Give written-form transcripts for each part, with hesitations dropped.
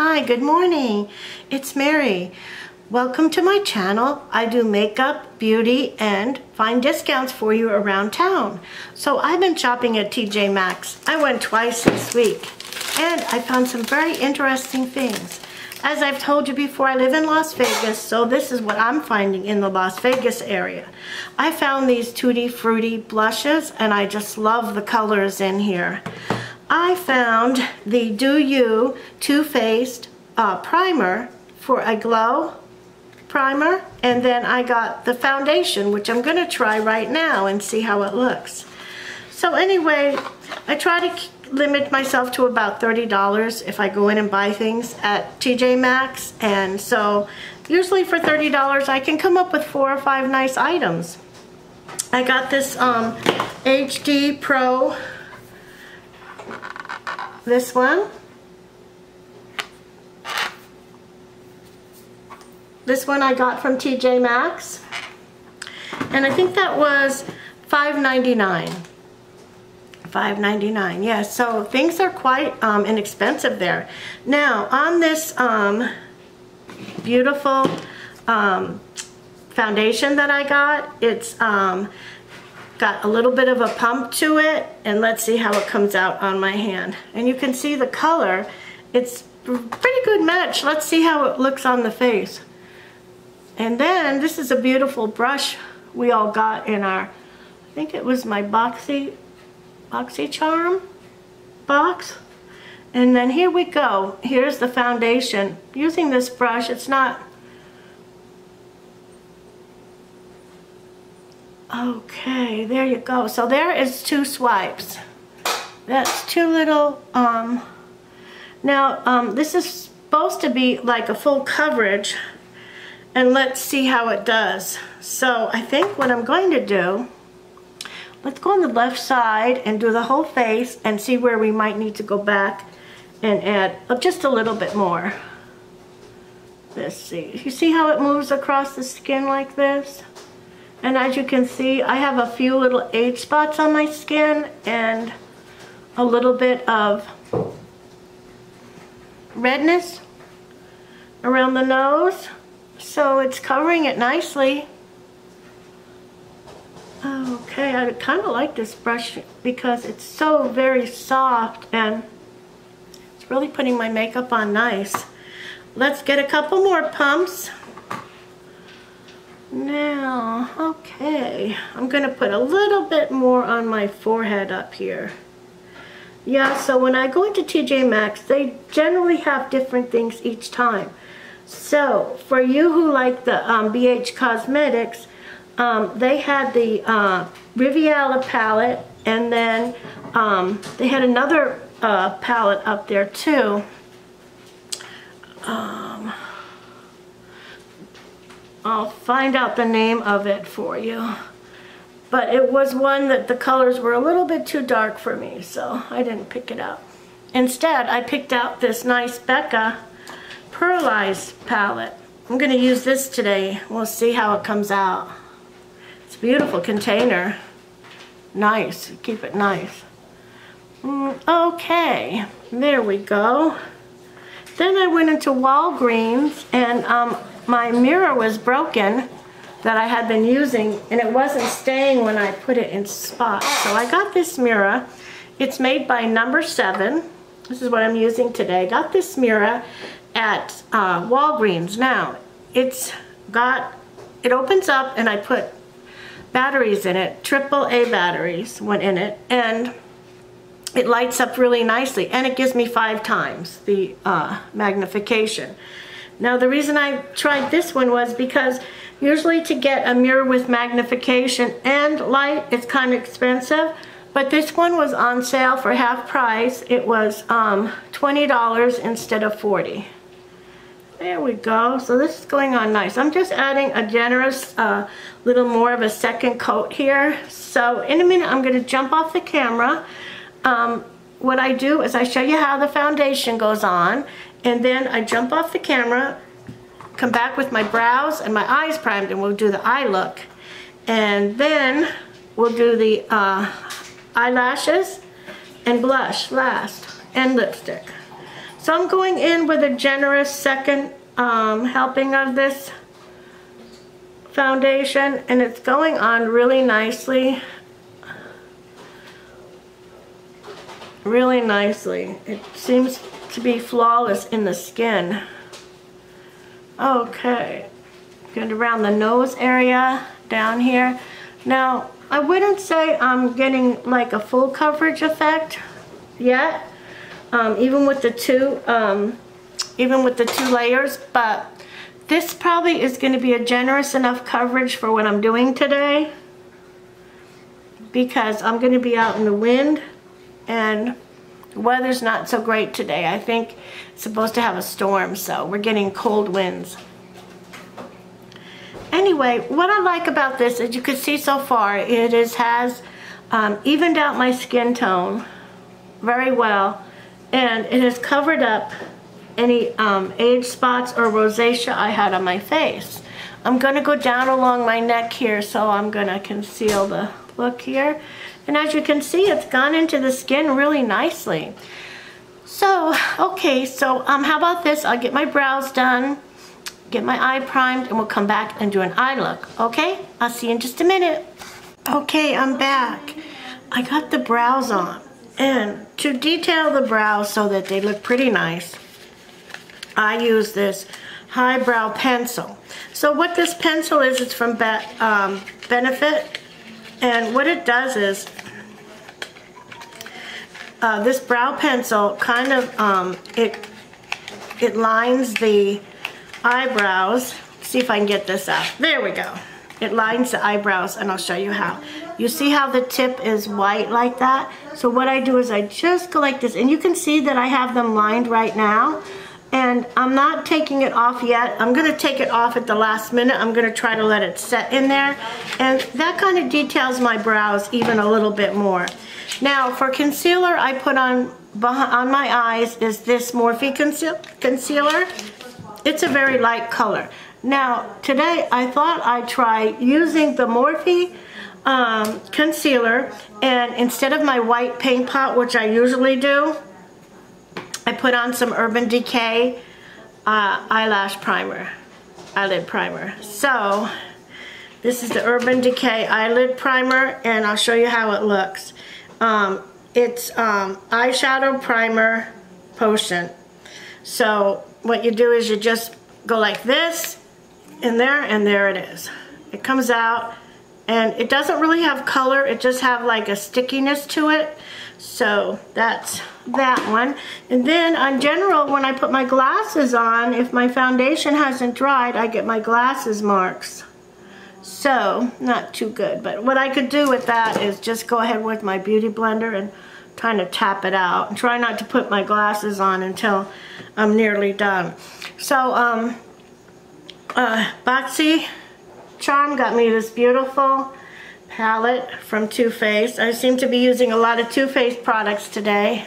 Hi, good morning. It's Mary. Welcome to my channel. I do makeup, beauty, and find discounts for you around town. So I've been shopping at TJ Maxx. I went twice this week, and I found some very interesting things. As I've told you before, I live in Las Vegas, so this is what I'm finding in the Las Vegas area. I found these Tutti Frutti blushes, and I just love the colors in here. I found the Do You Two Faced primer for a glow primer, and then I got the foundation, which I'm going to try right now and see how it looks. So anyway, I try to limit myself to about $30 if I go in and buy things at TJ Maxx, and so usually for $30 I can come up with 4 or 5 nice items. I got this HD Pro, this one. This one I got from TJ Maxx, and I think that was $5.99. $5.99, yes. So things are quite inexpensive there. Now on this beautiful foundation that I got, it's got a little bit of a pump to it, and let's see how it comes out on my hand. And you can see the color. It's a pretty good match. Let's see how it looks on the face. And then this is a beautiful brush we all got in our, I think it was my BoxyCharm box. And then here we go. Here's the foundation. Using this brush, it's not, okay, there you go. So there is 2 swipes. That's 2 little, now this is supposed to be like a full coverage, and let's see how it does. So I think what I'm going to do, let's go on the left side and do the whole face and see where we might need to go back and add just a little bit more. Let's see. You see how it moves across the skin like this? And as you can see, I have a few little age spots on my skin and a little bit of redness around the nose. So it's covering it nicely. Okay, I kind of like this brush because it's so very soft and it's really putting my makeup on nice. Let's get a couple more pumps. Now, okay, I'm going to put a little bit more on my forehead up here. Yeah, so when I go into TJ Maxx, they generally have different things each time. So, for you who like the BH Cosmetics, they had the Riviera palette, and then they had another palette up there too. I'll find out the name of it for you. But it was one that the colors were a little bit too dark for me, so I didn't pick it up. Instead, I picked out this nice Becca Pearlized palette. I'm going to use this today. We'll see how it comes out. It's a beautiful container. Nice. Keep it nice. Okay. There we go. Then I went into Walgreens, and my mirror was broken that I had been using, and it wasn't staying when I put it in spots. So I got this mirror. It's made by No. 7. This is what I'm using today. Got this mirror at Walgreens. Now, it opens up, and I put batteries in it. AAA batteries went in it, and it lights up really nicely, and it gives me 5 times the magnification. Now, the reason I tried this one was because usually to get a mirror with magnification and light, it's kind of expensive, but this one was on sale for half price. It was $20 instead of $40. There we go. So this is going on nice. I'm just adding a generous little more of a second coat here. So in a minute, I'm going to jump off the camera. What I do is I show you how the foundation goes on, and then I jump off the camera, come back with my brows and my eyes primed, and we'll do the eye look. And then we'll do the eyelashes and blush last, and lipstick. So I'm going in with a generous second helping of this foundation, and it's going on really nicely. Really nicely. It seems to be flawless in the skin. Okay. Get around the nose area down here. Now, I wouldn't say I'm getting like a full coverage effect yet, even with the two layers, but this probably is going to be a generous enough coverage for what I'm doing today, because I'm going to be out in the wind and the weather's not so great today. I think it's supposed to have a storm, so we're getting cold winds. Anyway, what I like about this, as you can see so far, it has evened out my skin tone very well, and it has covered up any age spots or rosacea I had on my face. I'm going to go down along my neck here, so I'm going to conceal the look here. And as you can see, it's gone into the skin really nicely. So, okay, so how about this? I'll get my brows done, get my eye primed, and we'll come back and do an eye look, okay? I'll see you in just a minute. Okay, I'm back. I got the brows on, and to detail the brows so that they look pretty nice, I use this highbrow pencil. So what this pencil is, it's from Benefit, and what it does is, this brow pencil kind of, it lines the eyebrows. See if I can get this out. There we go. It lines the eyebrows, and I'll show you how. You see how the tip is white like that? So what I do is I just go like this, and you can see that I have them lined right now, and I'm not taking it off yet. I'm going to take it off at the last minute. I'm going to try to let it set in there, and that kind of details my brows even a little bit more. Now for concealer, I put on my eyes is this Morphe concealer. It's a very light color. Now today I thought I'd try using the Morphe concealer, and instead of my white paint pot, which I usually do, I put on some Urban Decay eyelid primer. So this is the Urban Decay eyelid primer, and I'll show you how it looks. It's eyeshadow primer potion. So what you do is you just go like this, and there it is. It comes out, and it doesn't really have color, it just have like a stickiness to it. So that's that one. And then in general, when I put my glasses on, if my foundation hasn't dried, I get my glasses marks. So not too good, but what I could do with that is just go ahead with my beauty blender and trying to tap it out, and try not to put my glasses on until I'm nearly done. So Boxy Charm got me this beautiful palette from Two Faced. I seem to be using a lot of Two Faced products today.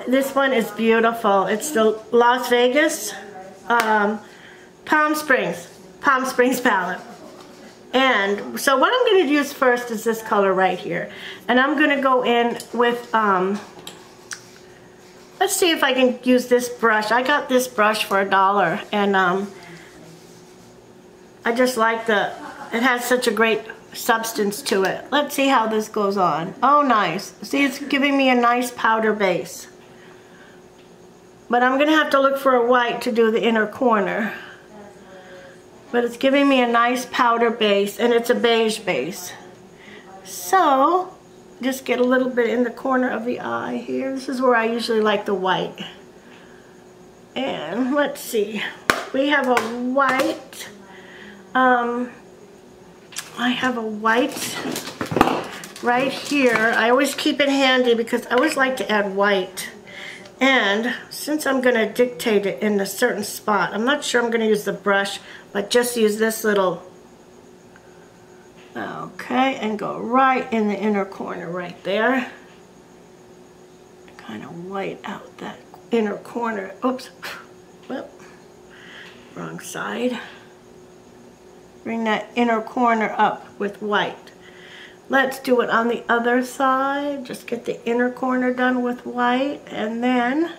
This one is beautiful. It's the Las Vegas Palm Springs palette. And so what I'm going to use first is this color right here. And I'm going to go in with, let's see if I can use this brush. I got this brush for $1, and I just like it has such a great substance to it. Let's see how this goes on. Oh, nice. See, it's giving me a nice powder base. But I'm going to have to look for a white to do the inner corner. But it's giving me a nice powder base, and it's a beige base. So, just get a little bit in the corner of the eye here. This is where I usually like the white. And let's see. We have a white. I have a white right here. I always keep it handy because I always like to add white. And since I'm going to dictate it in a certain spot, I'm not sure I'm going to use the brush, but just use this little, okay, and go right in the inner corner right there. Kind of white out that inner corner. Oops, whoop, wrong side. Bring that inner corner up with white. Let's do it on the other side. Just get the inner corner done with white, and then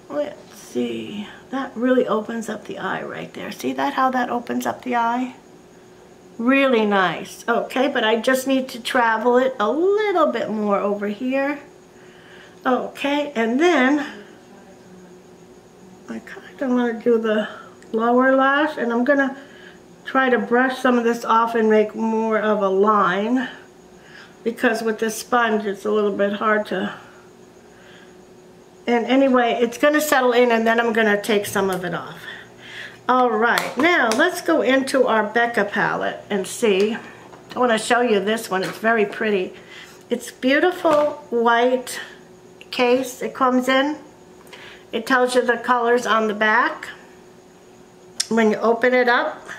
Let's see. That really opens up the eye right there. See that, how that opens up the eye? Really nice. Okay, but I just need to travel it a little bit more over here. Okay, and then I kind of want to do the lower lash, and I'm going to try to brush some of this off and make more of a line, because with this sponge it's a little bit hard to. And anyway, it's going to settle in, and then I'm going to take some of it off. All right, now let's go into our Becca palette and see. I want to show you this one. It's very pretty. It's beautiful white case it comes in. It tells you the colors on the back. When you open it up,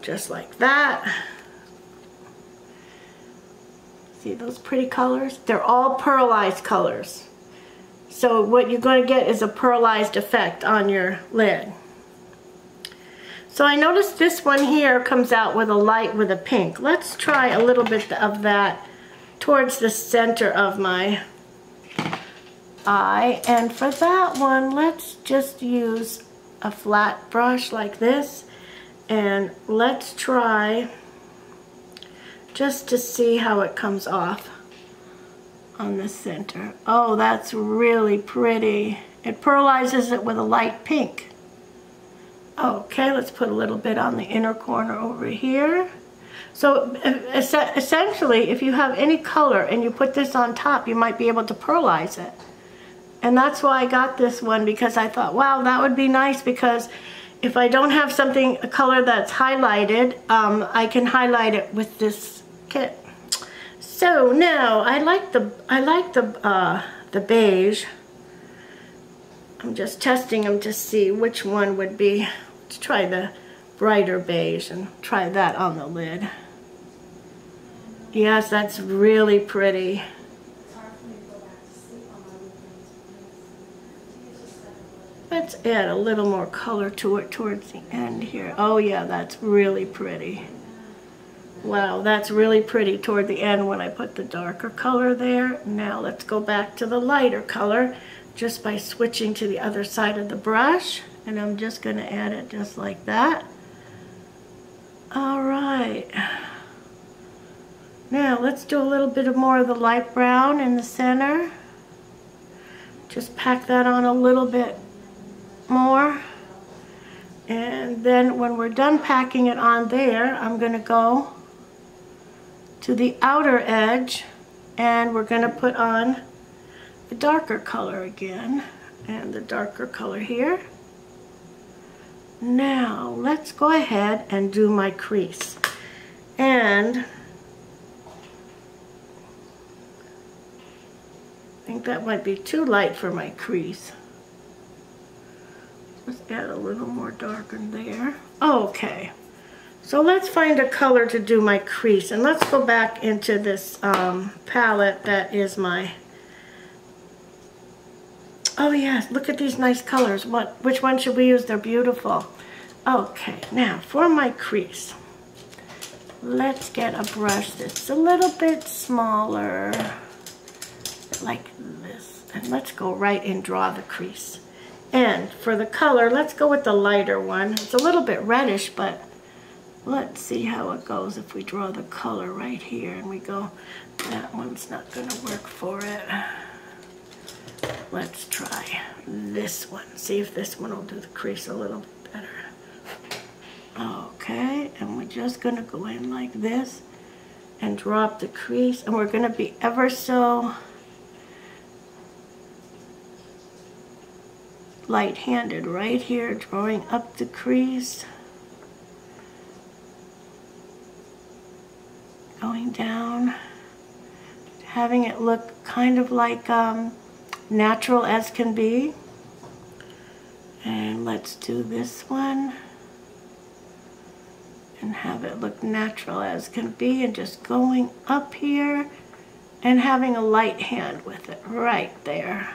just like that. See those pretty colors? They're all pearlized colors. So what you're going to get is a pearlized effect on your lid. So I noticed this one here comes out with a light with a pink. Let's try a little bit of that towards the center of my eye. And for that one, let's just use a flat brush like this. And let's try just to see how it comes off on the center. Oh, that's really pretty. It pearlizes it with a light pink. Okay, let's put a little bit on the inner corner over here. So essentially, if you have any color and you put this on top, you might be able to pearlize it. And that's why I got this one, because I thought, wow, that would be nice, because if I don't have something, a color that's highlighted, I can highlight it with this kit. So now I like the beige. I'm just testing them to see which one would be. Let's try the brighter beige and try that on the lid. Yes, that's really pretty. Let's add a little more color to it towards the end here. Oh yeah, that's really pretty. Wow, that's really pretty toward the end when I put the darker color there. Now let's go back to the lighter color just by switching to the other side of the brush. And I'm just going to add it just like that. All right. Now let's do a little bit more of the light brown in the center. Just pack that on a little bit more. And then when we're done packing it on there, I'm going to go to the outer edge and we're going to put on the darker color again, and the darker color here. Now let's go ahead and do my crease, and I think that might be too light for my crease. Let's add a little more dark in there. Okay, so let's find a color to do my crease, and let's go back into this palette that is my. Oh yes, look at these nice colors. Which one should we use? They're beautiful. Okay, now for my crease, let's get a brush that's a little bit smaller, like this. And let's go right and draw the crease. And for the color, let's go with the lighter one. It's a little bit reddish, but let's see how it goes if we draw the color right here and we go, that one's not gonna work for it. Let's try this one. See if this one will do the crease a little bit better. Okay, and we're just going to go in like this and drop the crease. And we're going to be ever so light-handed right here, drawing up the crease. Going down. Having it look kind of like natural as can be. And let's do this one and have it look natural as can be, and just going up here and having a light hand with it right there.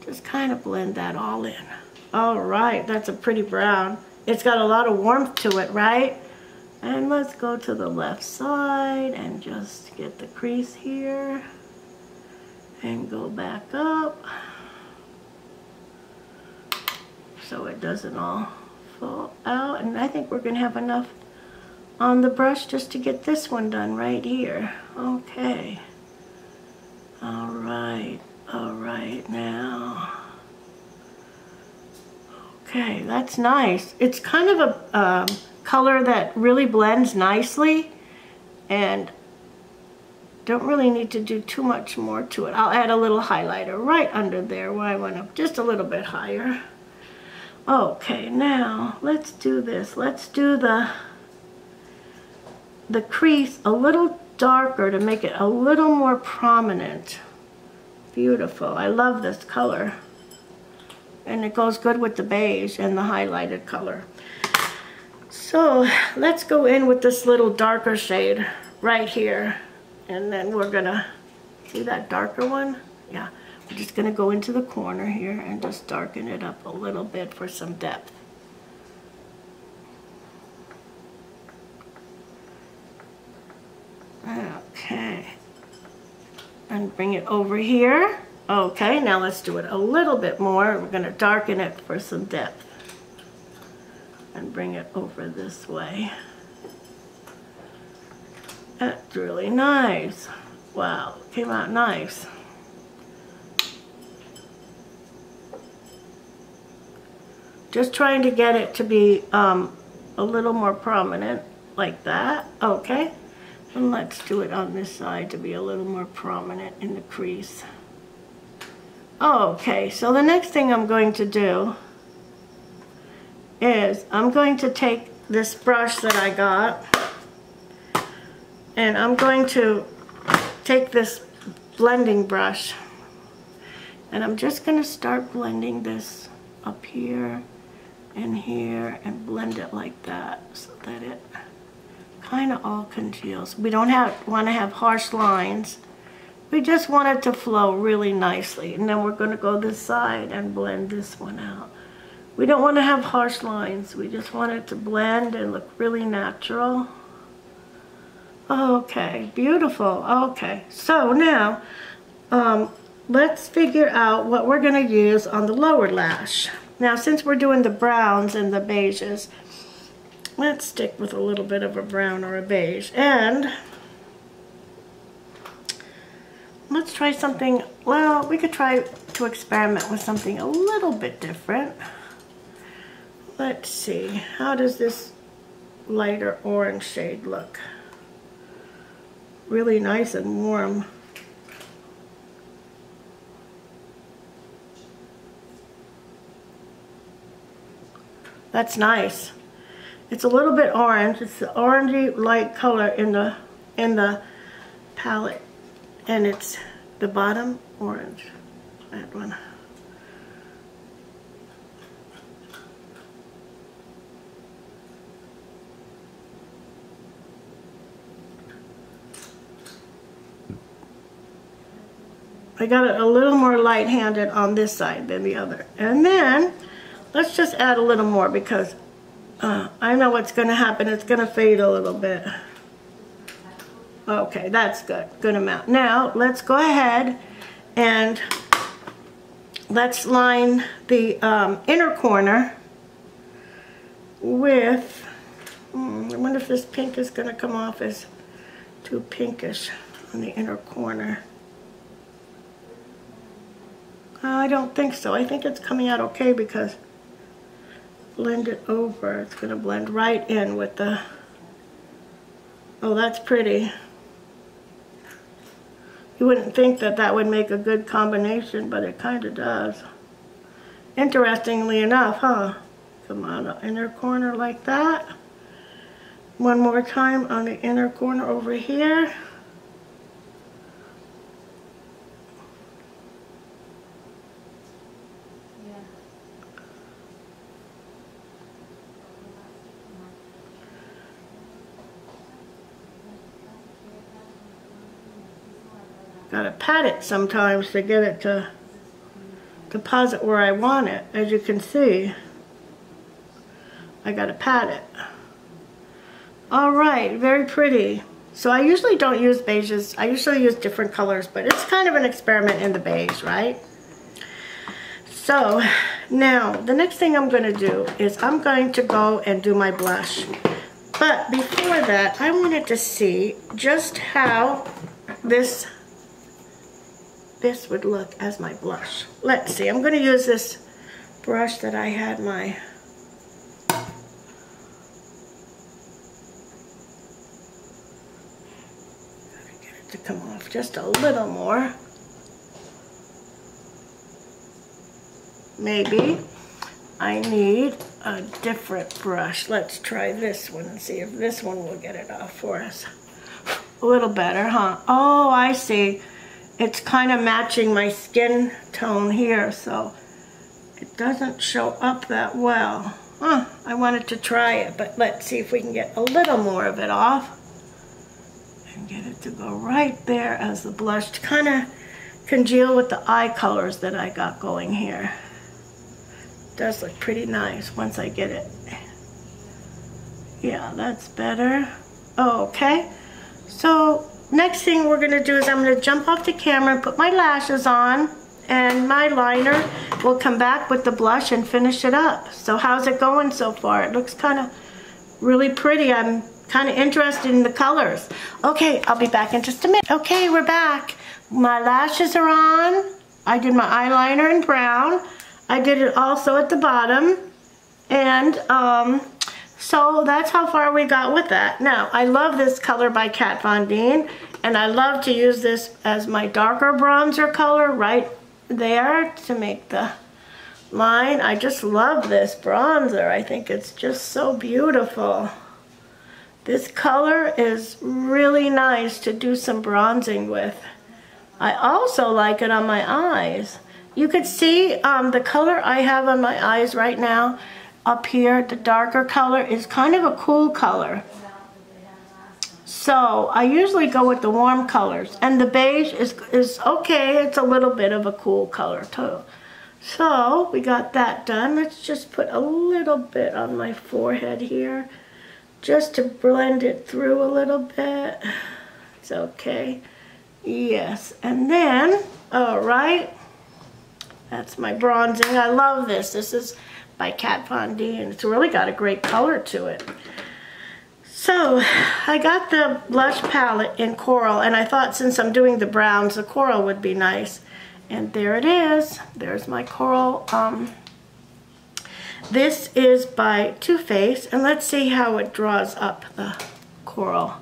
Just kind of blend that all in. All right, that's a pretty brown. It's got a lot of warmth to it, right? And let's go to the left side and just get the crease here and go back up. so it doesn't all fall out. And I think we're going to have enough on the brush just to get this one done right here. Okay. All right now. Okay, that's nice. It's kind of a color that really blends nicely, and don't really need to do too much more to it. I'll add a little highlighter right under there where I went up just a little bit higher. Okay, now let's do this. Let's do the crease a little darker to make it a little more prominent. Beautiful. I love this color. And it goes good with the beige and the highlighted color. So let's go in with this little darker shade right here. And then we're gonna, see that darker one? Yeah, we're just gonna go into the corner here and just darken it up a little bit for some depth. Okay. And bring it over here. Okay, now let's do it a little bit more. We're gonna darken it for some depth. And bring it over this way. That's really nice. Wow, came out nice. Just trying to get it to be a little more prominent, like that. Okay. And let's do it on this side to be a little more prominent in the crease. Okay, so the next thing I'm going to do is I'm going to take this brush that I got, and I'm going to take this blending brush, and I'm just going to start blending this up here and here and blend it like that so that it kind of all congeals. We don't want to have harsh lines. We just want it to flow really nicely. And then we're going to go this side and blend this one out. We don't want to have harsh lines. We just want it to blend and look really natural. Okay, beautiful. Okay, so now let's figure out what we're going to use on the lower lash. Now, since we're doing the browns and the beiges, let's stick with a little bit of a brown or a beige. And let's try something, well, we could try to experiment with something a little bit different. Let's see, how does this lighter orange shade look? Really nice and warm. That's nice. It's a little bit orange. It's the orangey light color in the palette, and it's the bottom orange. That one. I got it a little more light-handed on this side than the other. And then let's just add a little more because I know what's going to happen. It's going to fade a little bit. Okay, that's good. Good amount. Now, let's go ahead and let's line the inner corner with, I wonder if this pink is going to come off as too pinkish on the inner corner. I don't think so. I think it's coming out okay because blend it over. It's going to blend right in with the, oh, that's pretty. You wouldn't think that that would make a good combination, but it kind of does. Interestingly enough, huh? Come on, the inner corner like that. One more time on the inner corner over here. Gotta pat it sometimes to get it to deposit where I want it. As you can see, I gotta pat it. All right, very pretty. So I usually don't use beiges. I usually use different colors, but it's kind of an experiment in the beige, right? So Now, the next thing I'm going to do is I'm going to go and do my blush. But before that, I wanted to see just how this would look as my blush. Let's see. I'm going to use this brush that I had my... Gotta get it to come off just a little more. Maybe I need a different brush. Let's try this one and see if this one will get it off for us. A little better, huh? Oh, I see. It's kind of matching my skin tone here, so it doesn't show up that well. I wanted to try it, but let's see if we can get a little more of it off and get it to go right there as the blush to kind of congeal with the eye colors that I got going here. Does look pretty nice once I get it. Yeah, that's better. Okay, so next thing we're gonna do is I'm gonna jump off the camera and put my lashes on, and my liner will come back with the blush and finish it up. So how's it going so far? It looks kind of really pretty. I'm kind of interested in the colors. Okay, I'll be back in just a minute. Okay, we're back. My lashes are on. I did my eyeliner in brown. I did it also at the bottom, and so that's how far we got with that. Now, I love this color by Kat Von D, and I love to use this as my darker bronzer color right there to make the line. I just love this bronzer. I think it's just so beautiful. This color is really nice to do some bronzing with. I also like it on my eyes. You could see the color I have on my eyes right now up here, the darker color, is kind of a cool color. So I usually go with the warm colors, and the beige is okay. It's a little bit of a cool color too. So we got that done. Let's just put a little bit on my forehead here just to blend it through a little bit. It's okay. Yes, and then, all right. That's my bronzing. I love this. This is by Kat Von D, and it's really got a great color to it. So I got the blush palette in coral, and I thought since I'm doing the browns, the coral would be nice. And there it is. There's my coral. This is by Two Faced, and let's see how it draws up the coral.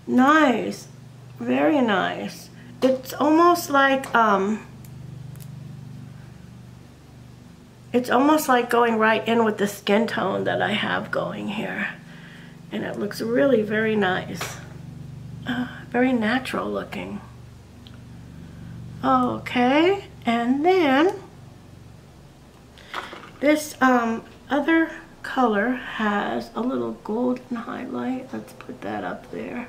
Nice. Very nice. It's almost like going right in with the skin tone that I have going here. And it looks really very nice. Very natural looking. Okay, and then this other color has a little golden highlight. Let's put that up there.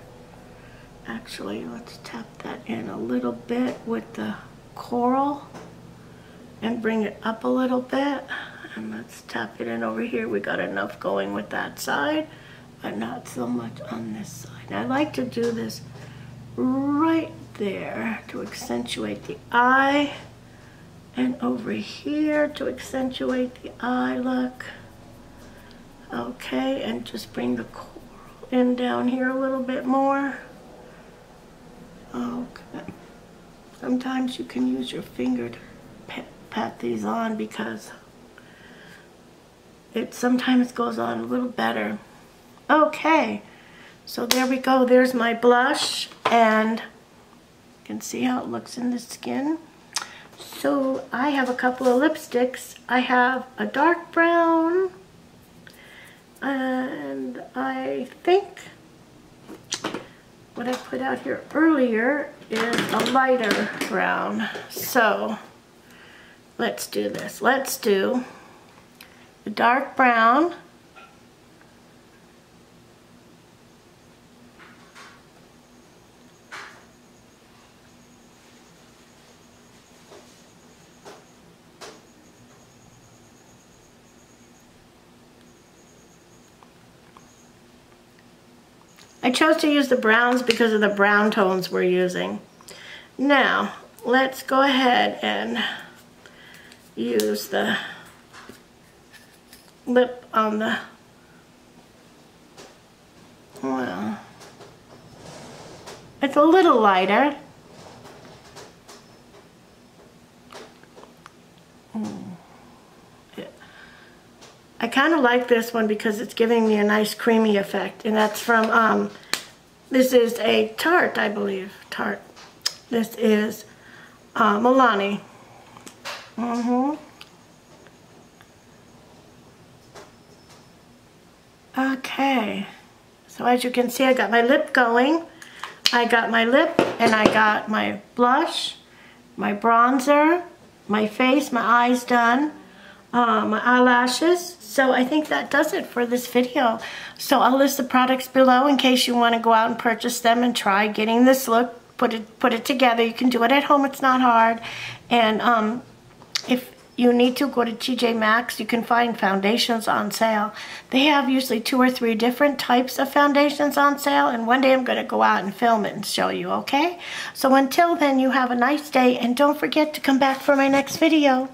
Actually, let's tap that in a little bit with the coral and bring it up a little bit. And let's tap it in over here. We got enough going with that side, but not so much on this side. I like to do this right there to accentuate the eye, and over here to accentuate the eye look. Okay, and just bring the coral in down here a little bit more. Okay. Sometimes you can use your finger to pat these on because it sometimes goes on a little better. Okay, so there we go. There's my blush, and you can see how it looks in the skin. So I have a couple of lipsticks. I have a dark brown, and I think what I put out here earlier is a lighter brown. So let's do this. Let's do the dark brown. I chose to use the browns because of the brown tones we're using. Now, let's go ahead and use the lip on the, well, it's a little lighter. I kind of like this one because it's giving me a nice creamy effect, and that's from, this is a Tarte, I believe, Tarte. This is Milani. Okay, so as you can see, I got my lip going. I got my lip, and I got my blush, my bronzer, my face, my eyes done, my eyelashes. So I think that does it for this video. So I'll list the products below in case you want to go out and purchase them and try getting this look. Put it together. You can do it at home. It's not hard. And if you need to go to TJ Maxx, you can find foundations on sale. They have usually 2 or 3 different types of foundations on sale, and one day I'm going to go out and film it and show you, okay? So until then, you have a nice day, and don't forget to come back for my next video.